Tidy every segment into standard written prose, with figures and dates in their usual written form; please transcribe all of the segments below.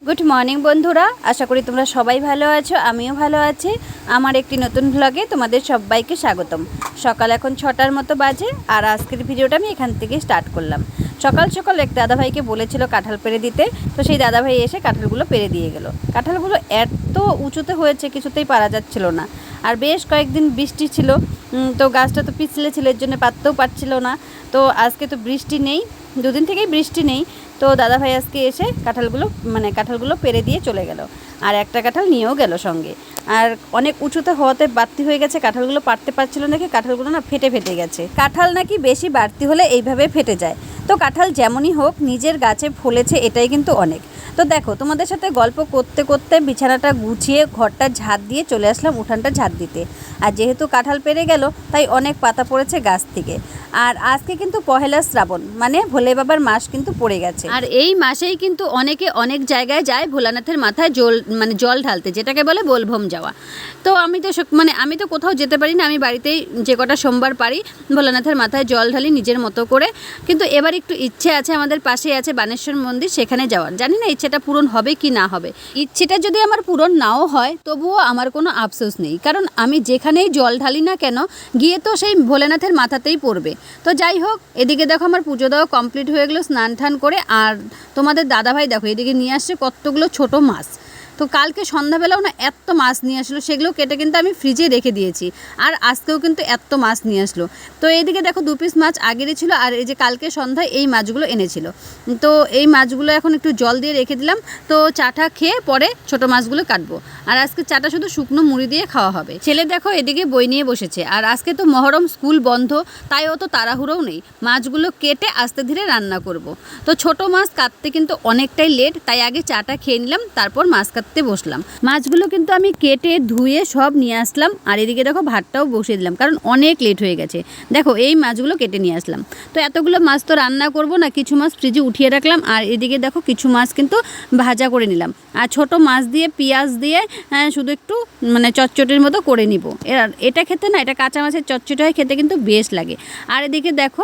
Good morning বন্ধুরা, আশা করি তোমরা সবাই ভালো আছো। আমিও ভালো আছি। আমার একটি নতুন ব্লগে তোমাদের সবাইকে স্বাগতম। সকাল এখন 6টার মতো বাজে, আর আজকের ভিডিওটা আমি এখান থেকে স্টার্ট করলাম। সকাল সকাল এক দাদাভাইকে বলেছিল কাঁঠাল পেড়ে দিতে, তো সেই দাদাভাই এসে কাঁঠালগুলো পেড়ে দিয়ে গেল। কাঁঠালগুলো এত উঁচুতে হয়েছে কিছুতেই পারা যাচ্ছিল না, আর বেশ কয়েকদিন বৃষ্টি ছিল, তো গাছটা তো পিছলে ছিল, এর জন্য পারতেও পারছিল না। তো আজকে তো বৃষ্টি নেই, দুদিন থেকেই বৃষ্টি নেই। তো দাদাভাই আজকে এসে কাঁঠালগুলো পেড়ে দিয়ে চলে গেল, আর একটা কাঁঠাল নিয়েও গেল সঙ্গে। আর অনেক উঁচুতে হওয়াতে বাড়তি হয়ে গেছে, কাঁঠালগুলো পারতে পারছিল নাকি, কাঁঠালগুলো না ফেটে গেছে। কাঁঠাল নাকি বেশি বাড়তি হলে এইভাবে ফেটে যায়। তো কাঁঠাল যেমনই হোক, নিজের গাছে ফলেছে এটাই কিন্তু অনেক। তো দেখো, তোমাদের সাথে গল্প করতে করতে বিছানাটা গুছিয়ে ঘরটা ঝাড় দিয়ে চলে আসলাম উঠানটা ঝাড় দিতে। আর যেহেতু কাঁঠাল পেড়ে গেল, তাই অনেক পাতা পড়েছে গাছ থেকে। আর আজকে কিন্তু পহেলা শ্রাবণ, মানে ভোলে বাবার মাস কিন্তু পড়ে গেছে। আর এই মাসেই কিন্তু অনেকে অনেক জায়গায় যায় ভোলানাথের মাথায় জল ঢালতে, যেটাকে বলে বোলভম যাওয়া। তো আমি তো কোথাও যেতে পারি না, আমি বাড়িতেই যে কটা সোমবার পারি ভোলানাথের মাথায় জল ঢালি নিজের মতো করে। কিন্তু এবার একটু ইচ্ছে আছে, আমাদের পাশেই আছে বানেশ্বর মন্দির, সেখানে যাওয়ার। জানি না ইচ্ছেটা পূরণ হবে কি না হবে। ইচ্ছেটা যদি আমার পূরণ নাও হয়, তবুও আমার কোনো আফসোস নেই, কারণ আমি যেখানেই জল ঢালি না কেন, গিয়ে তো সেই ভোলেনাথের মাথাতেই পড়বে। তো যাই হোক, এদিকে দেখো আমার পুজো দেওয়া কমপ্লিট হয়ে গেলো স্নান টান করে। আর তোমাদের দাদাভাই দেখো এদিকে নিয়ে আসছে কতগুলো ছোট মাছ। তো কালকে সন্ধ্যাবেলাও না এত মাছ নিয়ে আসলো, সেগুলো কেটে কিন্তু আমি ফ্রিজে রেখে দিয়েছি। আর আজকেও কিন্তু এত মাছ নিয়ে আসলো। তো এইদিকে দেখো 2 পিস মাছ আগেরই ছিল, আর এই যে কালকে সন্ধ্যায় এই মাছগুলো এনেছিল। তো এই মাছগুলো এখন একটু জল দিয়ে রেখে দিলাম। তো চাটা খেয়ে পরে ছোট মাছগুলো কাটবো। আর আজকে চাটা শুধু শুকনো মুড়ি দিয়ে খাওয়া হবে। ছেলে দেখো এদিকে বই নিয়ে বসেছে, আর আজকে তো মহরম, স্কুল বন্ধ, তাই অত তাড়াহুড়োও নেই। মাছগুলো কেটে আস্তে ধীরে রান্না করব। তো ছোট মাছ কাটতে কিন্তু অনেকটাই লেট, তাই আগে চাটা খেয়ে নিলাম, তারপর মাছ কাটতে বসলাম। মাছগুলো কিন্তু আমি কেটে ধুয়ে সব নিয়ে আসলাম, আর এদিকে দেখো ভাতটাও বসিয়ে দিলাম, কারণ অনেক লেট হয়ে গেছে। দেখো এই মাছগুলো কেটে নিয়ে আসলাম। তো এতগুলো মাছ তো রান্না করব না, কিছু মাছ ফ্রিজে উঠিয়ে রাখলাম, আর এদিকে দেখো কিছু মাছ কিন্তু ভাজা করে নিলাম। আর ছোট মাছ দিয়ে পেঁয়াজ দিয়ে শুধু একটু চচ্চটির মতো করে নিব। এটা খেতে না, এটা কাঁচা মাছের চচ্চটি হয়, খেতে কিন্তু বেশ লাগে। আর এদিকে দেখো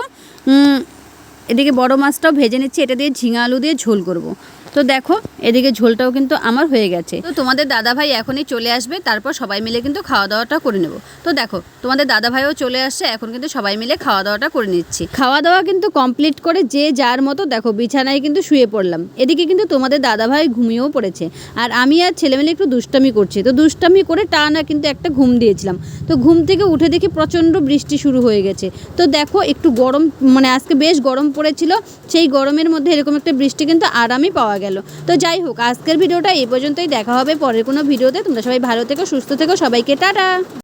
এদিকে বড় মাছটাও ভেজে নিচ্ছি, এটা দিয়ে ঝিঙা আলু দিয়ে ঝোল করব। তো দেখো এদিকে ঝোলটাও কিন্তু আমার হয়ে গেছে। তো তোমাদের দাদাভাই এখনই চলে আসবে, তারপর সবাই মিলে কিন্তু খাওয়া দাওয়াটা করে নেব। তো দেখো তোমাদের দাদাভাইও চলে আসছে, এখন কিন্তু সবাই মিলে খাওয়া দাওয়াটা করে নিচ্ছি। খাওয়া দাওয়া কিন্তু কমপ্লিট করে যে যার মতো দেখো বিছানায় কিন্তু শুয়ে পড়লাম। এদিকে কিন্তু তোমাদের দাদাভাই ঘুমিয়েও পড়েছে, আর আমি আর ছেলেমেলে একটু দুষ্টামি করছি। তো দুষ্টামি করে টানা কিন্তু একটা ঘুম দিয়েছিলাম। তো ঘুম থেকে উঠে দেখি প্রচণ্ড বৃষ্টি শুরু হয়ে গেছে। তো দেখো একটু গরম, আজকে বেশ গরম পড়েছিল, সেই গরমের মধ্যে এরকম একটা বৃষ্টি কিন্তু আরামই পাওয়া গেল। তো যাই হোক, আজকের ভিডিওটা এই পর্যন্তই। দেখা হবে পরের কোনো ভিডিওতে। তোমরা সবাই ভালো থেকো, সুস্থ থেকো, সবাইকে টাটা।